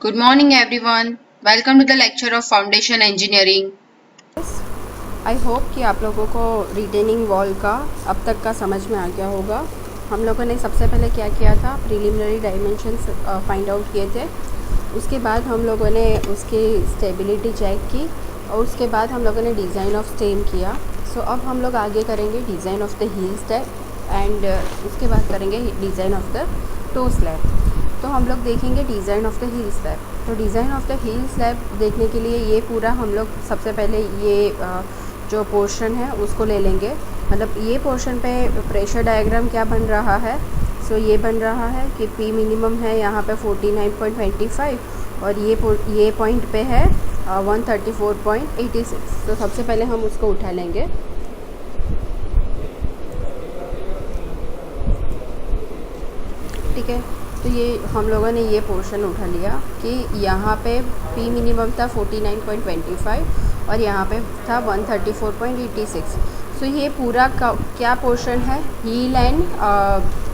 Good morning, everyone. Welcome to the lecture of Foundation Engineering. I hope कि आप लोगों को रिटेनिंग वॉल का अब तक का समझ में आ गया होगा। हम लोगों ने सबसे पहले क्या किया था, प्रिलिमिनरी डायमेंशंस फाइंड आउट किए थे। उसके बाद हम लोगों ने उसकी स्टेबिलिटी चेक की और उसके बाद हम लोगों ने डिज़ाइन ऑफ स्टेम किया। सो अब हम लोग आगे करेंगे design of the heel step and उसके बाद करेंगे design of the toe slab. तो हम लोग देखेंगे design of the heel slab. तो design of the heel slab देखने के लिए ये पूरा हम लोग सबसे पहले ये जो पोर्शन है उसको ले लेंगे। मतलब ये पोर्शन पे प्रेशर डायग्राम क्या बन रहा है। सो ये बन रहा है कि P मिनिमम है यहाँ पे 49.25 और ये पॉइंट पे है 134.86। तो सबसे पहले हम उसको उठा लेंगे। ठीक है, तो ये हम लोगों ने ये पोर्शन उठा लिया कि यहाँ पे P मिनिमम था 49.25 और यहाँ पे था 134.86। सो ये पूरा क्या पोर्शन है, हील एंड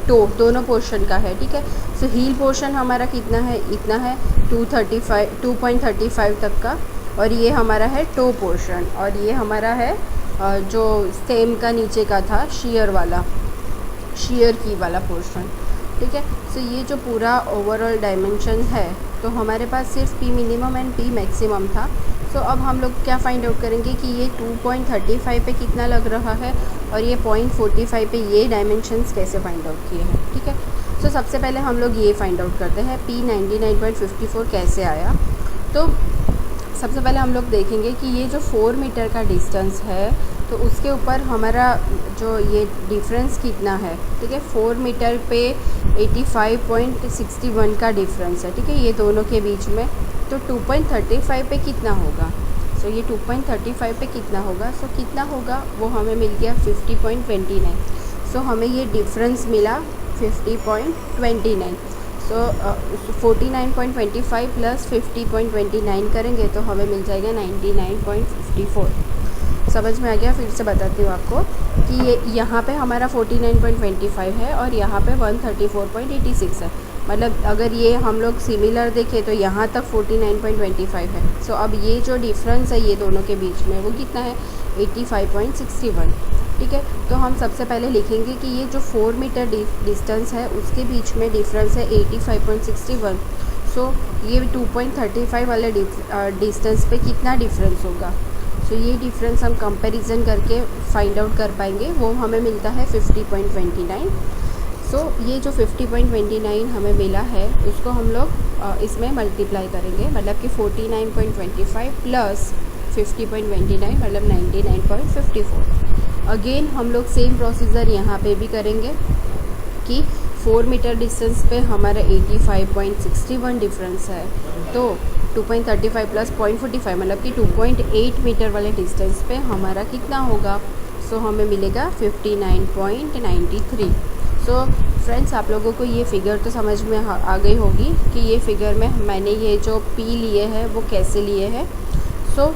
टो दोनों पोर्शन का है। ठीक है, सो हील पोर्शन हमारा कितना है, इतना है 2.35 तक का, और ये हमारा है टो पोर्शन, और ये हमारा है जो स्टेम का नीचे का था शेयर की वाला पोर्शन। ठीक है, सो ये जो पूरा ओवरऑल डायमेंशन है, तो हमारे पास सिर्फ P minimum and P maximum था। सो अब हम लोग क्या फाइंड आउट करेंगे कि ये 2.35 पे कितना लग रहा है और ये 0.45 पे ये डायमेंशंस कैसे फाइंड आउट किए हैं। ठीक है, सो सबसे पहले हम लोग ये फाइंड आउट करते हैं P 99.54 कैसे आया। तो सबसे पहले हम लोग देखेंगे कि ये जो 4 मीटर का डिस्टेंस है, तो उसके ऊपर हमारा जो ये डिफरेंस कितना है। ठीक है, 4 मीटर पे 85.61 का डिफरेंस है। ठीक है, ये दोनों के बीच में, तो 2.35 पे कितना होगा। सो ये 2.35 पे कितना होगा, सो कितना होगा वो हमें मिल गया 50.29। सो हमें ये डिफरेंस मिला 50.29। सो 49.25 प्लस 50.29 करेंगे तो हमें मिल जाएगा 99.54। समझ में आ गया। फिर से बताती हूँ आपको कि ये यहाँ पे हमारा 49.25 है और यहाँ पे 134.86 है। मतलब अगर ये हम लोग सिमिलर देखें तो यहाँ तक 49.25 है। सो अब ये जो डिफरेंस है ये दोनों के बीच में वो कितना है, 85.61। ठीक है, तो हम सबसे पहले लिखेंगे कि ये जो 4 मीटर डिस्टेंस है उसके बीच में डिफरेंस है 85.61। सो ये 2.35 वाले डिस्टेंस पे कितना डिफरेंस होगा। सो ये डिफरेंस हम कंपैरिजन करके फाइंड आउट कर पाएंगे, वो हमें मिलता है 50.29। सो ये जो 50.29 हमें मिला है उसको हम लोग इसमें मल्टीप्लाई करेंगे, मतलब कि 49.25 प्लस 50.29 मतलब 99.54। अगेन हम लोग सेम प्रोसीजर यहाँ पे भी करेंगे कि 4 मीटर डिस्टेंस पे हमारा 85.61 डिफरेंस है, तो 2.35 प्लस 0.45 मतलब कि 2.8 मीटर वाले डिस्टेंस पे हमारा कितना होगा। सो हमें मिलेगा 59.93। सो फ्रेंड्स, आप लोगों को ये फ़िगर तो समझ में आ गई होगी कि ये फ़िगर में मैंने ये जो P लिए हैं वो कैसे लिए हैं। सो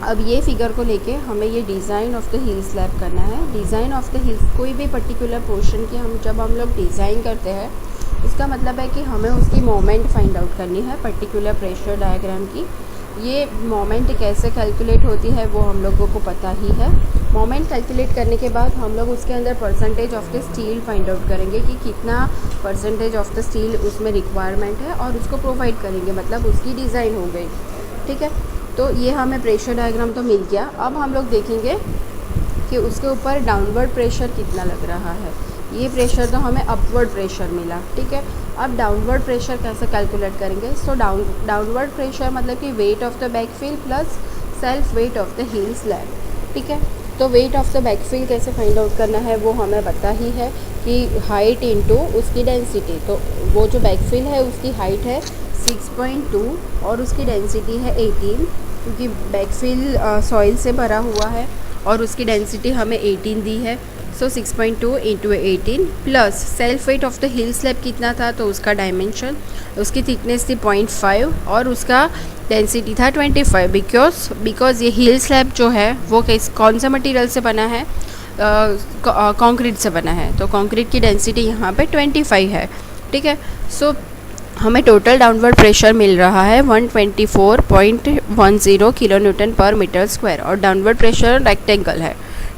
अब ये फ़िगर को लेके हमें ये design of the heel slab करना है। डिज़ाइन ऑफ द हील, कोई भी पर्टिकुलर पोर्शन की जब हम लोग डिज़ाइन करते हैं उसका मतलब है कि हमें उसकी मोमेंट फाइंड आउट करनी है पर्टिकुलर प्रेशर डायग्राम की। ये मोमेंट कैसे कैलकुलेट होती है वो हम लोगों को पता ही है। मोमेंट कैलकुलेट करने के बाद हम लोग उसके अंदर percentage of the steel find out करेंगे कि कितना परसेंटेज ऑफ द स्टील उसमें रिक्वायरमेंट है और उसको प्रोवाइड करेंगे, मतलब उसकी डिज़ाइन हो गई। ठीक है, तो ये हमें प्रेशर डायग्राम तो मिल गया। अब हम लोग देखेंगे कि उसके ऊपर डाउनवर्ड प्रेशर कितना लग रहा है। ये प्रेशर तो हमें अपवर्ड प्रेशर मिला। ठीक है, अब डाउनवर्ड प्रेशर कैसे कैलकुलेट करेंगे। सो डाउनवर्ड प्रेशर मतलब कि weight of the backfill plus self weight of the heel slab. ठीक है, तो वेट ऑफ द बैकफिल कैसे फाइंड आउट करना है वो हमें पता ही है कि हाइट इनटू उसकी डेंसिटी। तो वो जो बैकफिल है उसकी हाइट है 6.2 और उसकी डेंसिटी है 18, क्योंकि बैकफिल सॉइल से भरा हुआ है और उसकी डेंसिटी हमें 18 दी है। So 6.2 into 18 plus self weight of the heel slab कितना था, तो उसका डायमेंशन, उसकी थिकनेस थी 0.5 और उसका डेंसिटी था 25। बिकॉज ये हील स्लैब जो है वो कौन सा मटेरियल से बना है, कंक्रीट से बना है, तो कंक्रीट की डेंसिटी यहाँ पे 25 है। ठीक है, सो हमें टोटल डाउनवर्ड प्रेशर मिल रहा है 124.10 किलो न्यूटन पर मीटर स्क्वायर और डाउनवर्ड प्रेशर रेक्टेंगल है,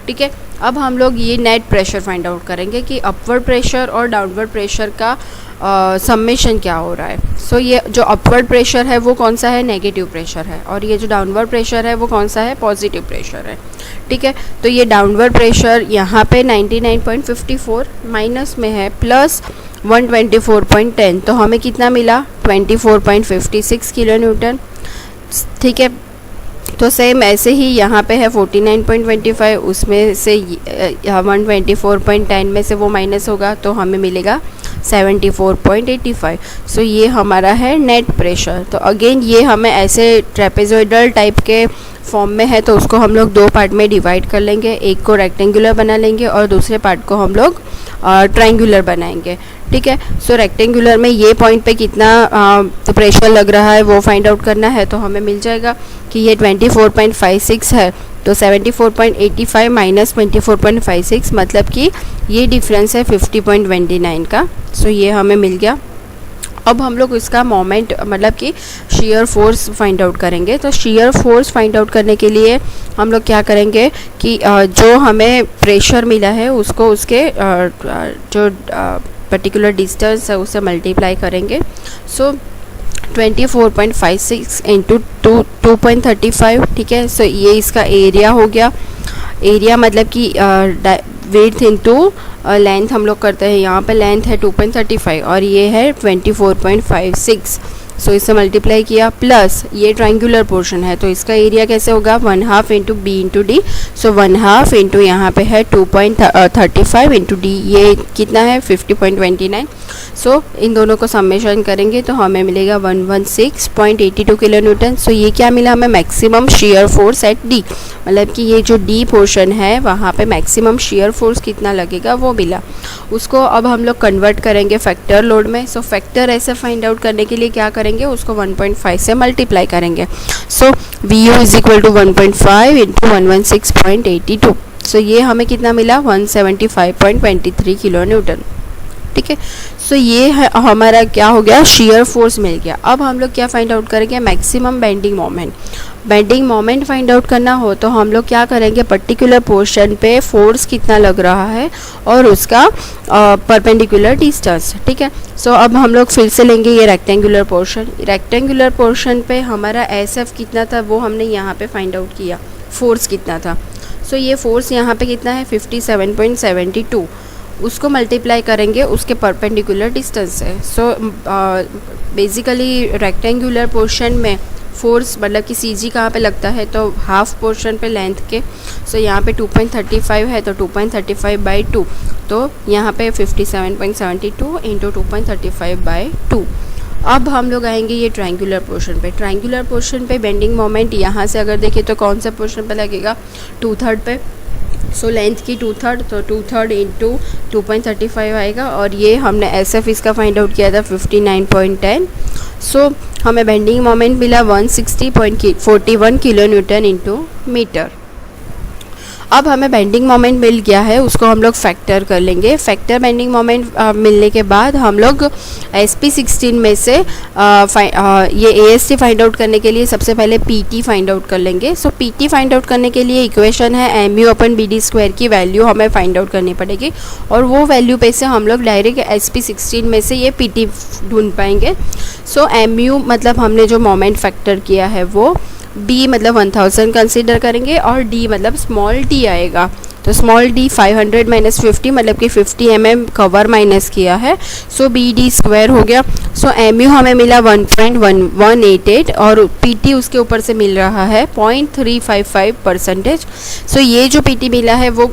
ठीक है। अब हम लोग ये नेट प्रेशर फाइंड आउट करेंगे कि अपवर्ड प्रेशर और डाउनवर्ड प्रेशर का सम्मेशन क्या हो रहा है। सो ये जो अपवर्ड प्रेशर है वो कौन सा है, नेगेटिव प्रेशर है, और ये जो डाउनवर्ड प्रेशर है वो कौन सा है, पॉजिटिव प्रेशर है, ठीक है। तो ये डाउनवर्ड प्रेशर यहाँ पे 99.54 माइनस में है प्लस 124.10, तो हमें कितना मिला 24.56 किलो न्यूटन, ठीक है। तो सेम ऐसे ही यहाँ पे है 49.25, उसमें से 124.10 में से वो माइनस होगा तो हमें मिलेगा 74.85। सो ये हमारा है नेट प्रेशर। तो अगेन ये हमें ऐसे ट्रेपेजोइडल टाइप के फॉर्म में है तो उसको हम लोग दो पार्ट में डिवाइड कर लेंगे, एक को रेक्टेंगुलर बना लेंगे और दूसरे पार्ट को हम लोग ट्रायंगुलर बनाएंगे, ठीक है। सो रेक्टेंगुलर में ये पॉइंट पे कितना प्रेशर लग रहा है वो फाइंड आउट करना है, तो हमें मिल जाएगा कि ये 24.56 है, तो 74.85 माइनस 24.56 मतलब कि ये डिफरेंस है 50.29 का। सो ये हमें मिल गया। अब हम लोग इसका मोमेंट मतलब कि शीयर फोर्स फाइंड आउट करेंगे। तो शीयर फोर्स फाइंड आउट करने के लिए हम लोग क्या करेंगे कि जो हमें प्रेशर मिला है उसको उसके जो पर्टिकुलर डिस्टेंस है उससे मल्टीप्लाई करेंगे। सो 24.56 इंटू 2.35, ठीक है। सो ये इसका एरिया हो गया। एरिया मतलब कि विड्थ इंटू लेंथ हम लोग करते हैं, यहाँ पे लेंथ है 2.35 और ये है 24.56। सो इससे मल्टीप्लाई किया प्लस ये ट्रायंगुलर पोर्शन है तो इसका एरिया कैसे होगा 1/2 इंटू बी इंटू डी। सो 1/2 इंटू यहाँ पे है 2.35 इंटू डी, ये कितना है 50.29। सो इन दोनों को सम्मेशन करेंगे तो हमें मिलेगा 116.82 किलो न्यूटन। सो ये क्या मिला हमें, maximum shear force at D, मतलब कि ये जो डी पोर्शन है वहाँ पे मैक्सिमम शेयर फोर्स कितना लगेगा वो मिला। उसको अब हम लोग कन्वर्ट करेंगे फैक्टर लोड में। सो फैक्टर ऐसे फाइंड आउट करने के लिए क्या करेंगे, उसको 1.5 से मल्टीप्लाई करेंगे। So V U is equal to 1.5 into 116.82। So ये हमें कितना मिला 175.23 किलो न्यूटन, ठीक है। सो ये है हमारा क्या हो गया, शेयर फोर्स मिल गया। अब हम लोग क्या फाइंड आउट करेंगे, maximum bending moment. Bending moment find out करना हो तो हम लोग क्या करेंगे, पर्टिकुलर पोर्शन पे फोर्स कितना लग रहा है और उसका परपेंडिकुलर डिस्टेंस, ठीक है। सो अब हम लोग फिर से लेंगे ये रेक्टेंगुलर पोर्शन। रेक्टेंगुलर पोर्शन पे हमारा एसएफ कितना था वो हमने यहाँ पे फाइंड आउट किया, फोर्स कितना था। सो ये फोर्स यहाँ पे कितना है 57.72, उसको मल्टीप्लाई करेंगे उसके परपेंडिकुलर डिस्टेंस से। सो बेसिकली रेक्टेंगुलर पोर्शन में फोर्स मतलब कि CG कहाँ पे लगता है, तो हाफ पोर्शन पे लेंथ के। सो यहाँ पे 2.35 है तो 2.35/2, तो यहाँ पे 57.72 इंटू 2.35/2। अब हम लोग आएंगे ये ट्रायंगुलर पोर्शन पे। ट्रायंगुलर पोर्शन पे बेंडिंग मोमेंट यहाँ से अगर देखें तो कौन सा पोर्शन पे लगेगा, 2/3 पे। सो लेंथ की 2/3, तो 2/3 इंटू 2.35 आएगा और ये हमने SF इसका फाइंड आउट किया था 59.10। सो हमें बेंडिंग मोमेंट मिला 160.41 किलो न्यूटन इंटू मीटर। अब हमें बेंडिंग मोमेंट मिल गया है, उसको हम लोग फैक्टर कर लेंगे। फैक्टर बेंडिंग मोमेंट मिलने के बाद हम लोग SP16 में से ये AST फाइंड आउट करने के लिए सबसे पहले PT फाइंड आउट कर लेंगे। सो PT फाइंड आउट करने के लिए इक्वेशन है mu/BD² की वैल्यू हमें फाइंड आउट करनी पड़ेगी और वो वैल्यू पे से हम लोग डायरेक्ट SP16 में से ये PT ढूंढ पाएंगे। सो mu मतलब हमने जो मोमेंट फैक्टर किया है वो, B मतलब 1000 कंसीडर करेंगे और D मतलब स्मॉल d आएगा। तो स्मॉल d 500 माइनस 50 मतलब कि 50 mm कवर माइनस किया है। सो BD² हो गया। सो mu हमें मिला 1.1188 और PT उसके ऊपर से मिल रहा है 0.355%। सो ये जो PT मिला है वो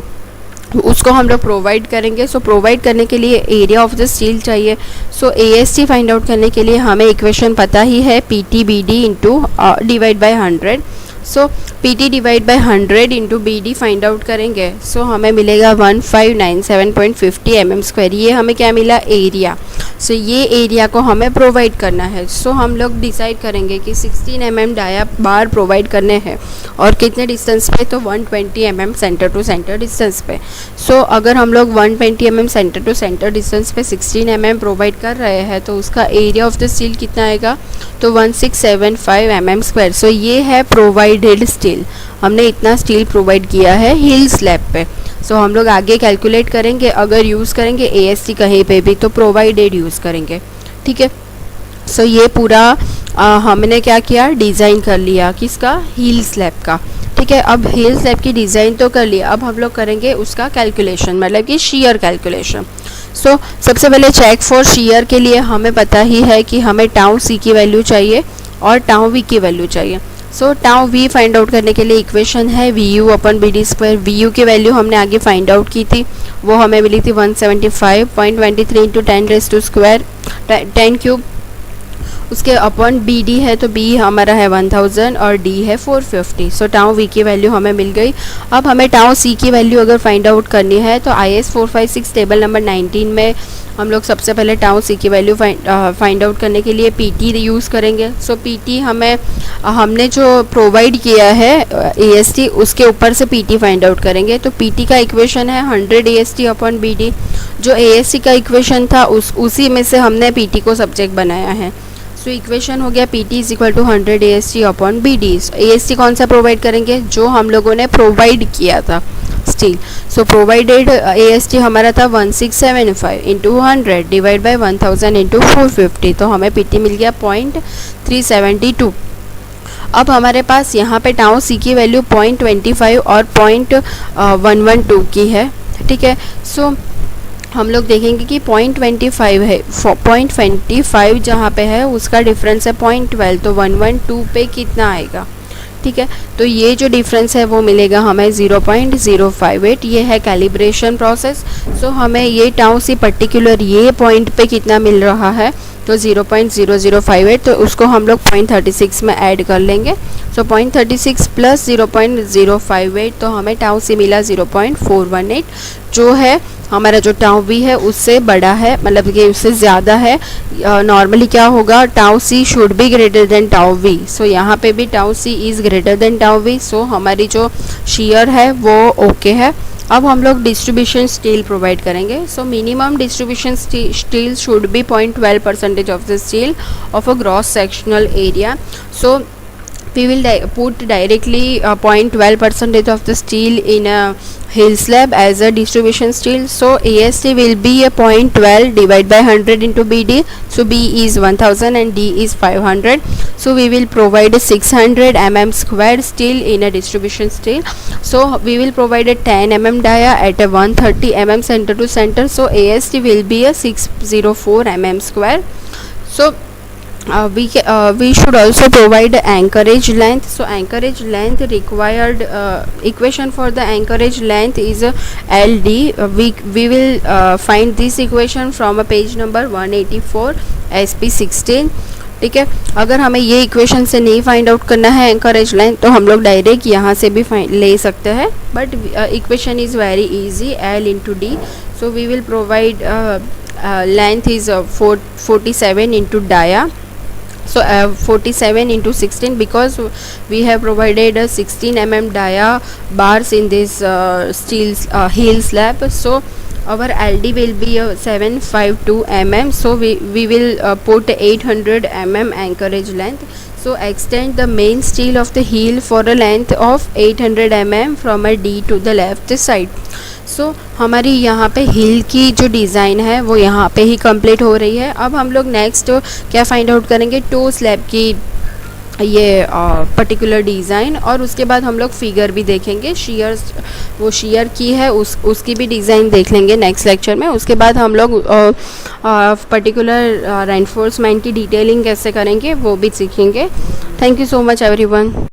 उसको हम लोग प्रोवाइड करेंगे। सो प्रोवाइड करने के लिए एरिया ऑफ द स्टील चाहिए। सो AST फाइंड आउट करने के लिए हमें इक्वेशन पता ही है PT BD into divide by 100। So PT divide by 100 into BD find out करेंगे. सो हमें मिलेगा 1597.50 mm². ये हमें क्या मिला? एरिया. सो ये एरिया को हमें प्रोवाइड करना है. सो हम लोग डिसाइड करेंगे कि 16 mm डाया बार प्रोवाइड करने हैं और कितने डिस्टेंस पे, तो 120 mm centre to centre distance पे. सो अगर हम लोग 120 mm centre to centre distance पे 16 mm प्रोवाइड कर रहे हैं तो उसका एरिया ऑफ द स्टील कितना आएगा? तो 1675 mm². सो ये है प्रोवाइडेड स्टील. हमने इतना स्टील प्रोवाइड किया है हिल स्लैब पे. सो हम लोग आगे कैलकुलेट करेंगे. अगर यूज़ करेंगे AST कहीं पे भी तो प्रोवाइडेड यूज़ करेंगे. ठीक है. सो ये पूरा हमने क्या किया? डिज़ाइन कर लिया. किसका? हील स्लैब का. ठीक है. अब हील स्लैब की डिज़ाइन तो कर लिया. अब हम लोग करेंगे उसका कैलकुलेशन, मतलब कि शीयर कैलकुलेशन. सो सबसे पहले चेक फॉर शीयर के लिए हमें पता ही है कि हमें टाउ C की वैल्यू चाहिए और टाउ V की वैल्यू चाहिए. सो टाउ V फाइंड आउट करने के लिए इक्वेशन है VU/BD². VU की वैल्यू हमने आगे फाइंड आउट की थी, वो हमें मिली थी 175.23 इंटू 10⁻², उसके अपॉन BD है तो B हमारा है 1000 और D है 450. सो टाउ V की वैल्यू हमें मिल गई. अब हमें टाउ C की वैल्यू अगर फाइंड आउट करनी है तो IS 456 टेबल नंबर 19 में हम लोग सबसे पहले टाउ C की वैल्यू फाइंड आउट करने के लिए PT यूज़ करेंगे. सो PT हमने जो प्रोवाइड किया है AST उसके ऊपर से PT फाइंड आउट करेंगे. तो PT का इक्वेशन है 100 AST/BD. जो AST का इक्वेशन था उसी में से हमने PT को सब्जेक्ट बनाया है. सो इक्वेशन हो गया PT = 100 AST/BD. AST कौन सा प्रोवाइड करेंगे? जो हम लोगों ने प्रोवाइड किया था स्टील. सो प्रोवाइडेड AST हमारा था 1675 इंटू 100 डिवाइड बाई 1000 इंटू 450. तो हमें PT मिल गया 0.372. अब हमारे पास यहाँ पे टाउ C की वैल्यू 0.25 और 0.112 की है. ठीक है. सो हम लोग देखेंगे कि 0.25 है, 0.25 जहाँ पे है उसका डिफरेंस है 0.12, तो 112 पे कितना आएगा? ठीक है. तो ये जो डिफरेंस है वो मिलेगा हमें 0.058. ये है कैलिब्रेशन प्रोसेस. सो हमें ये टाउ C पर्टिकुलर ये पॉइंट पे कितना मिल रहा है? तो 0.0058. तो उसको हम लोग 0.36 में ऐड कर लेंगे. सो 0.36 प्लस 0.058 तो हमें टाउ C मिला 0.418, जो है हमारा जो टाउ V है उससे बड़ा है, मतलब कि उससे ज़्यादा है. नॉर्मली क्या होगा? Tau C should be greater than tau V. सो यहाँ पे भी tau C is greater than tau V. सो हमारी जो शीयर है वो ओके है. अब हम लोग डिस्ट्रीब्यूशन स्टील प्रोवाइड करेंगे. So minimum distribution steel should be 0.12% of the steel of a gross sectional area. So we will put directly 0.12% of the steel in a hill slab as a distribution steel. So AST will be a 0.12 divided by 100 into BD. So B is 1000 and D is 500. So we will provide a 600 mm² steel in a distribution steel. So we will provide a 10 mm dia at a 130 mm center to center. So AST will be a 604 mm². So we should also provide anchorage length. So anchorage length required, equation for the anchorage length is LD. We will find this equation from a page number 184 SP16. ठीक है. अगर हमें ये equation से नहीं find out करना है encourage length तो हम लोग डायरेक्ट यहाँ से भी ले सकते हैं, but equation is very easy, L into D. So we will provide length is 47 into dia. So 47 into 16, because we have provided 16 mm dia bars in this steel heel slab. So our LD will be 752 mm. So we will put 800 mm anchorage length. So extend the main steel of the heel for a length of 800 mm from a D to the left side. सो हमारी यहाँ पे heal की जो design है वो यहाँ पे ही complete हो रही है. अब हम लोग नेक्स्ट क्या फाइंड आउट करेंगे? टो स्लैब की ये पर्टिकुलर डिज़ाइन, और उसके बाद हम लोग फिगर भी देखेंगे. वो शेयर की है उसकी भी डिज़ाइन देख लेंगे नेक्स्ट लेक्चर में. उसके बाद हम लोग पर्टिकुलर रेनफोर्समेंट की डिटेलिंग कैसे करेंगे वो भी सीखेंगे. Thank you so much everyone.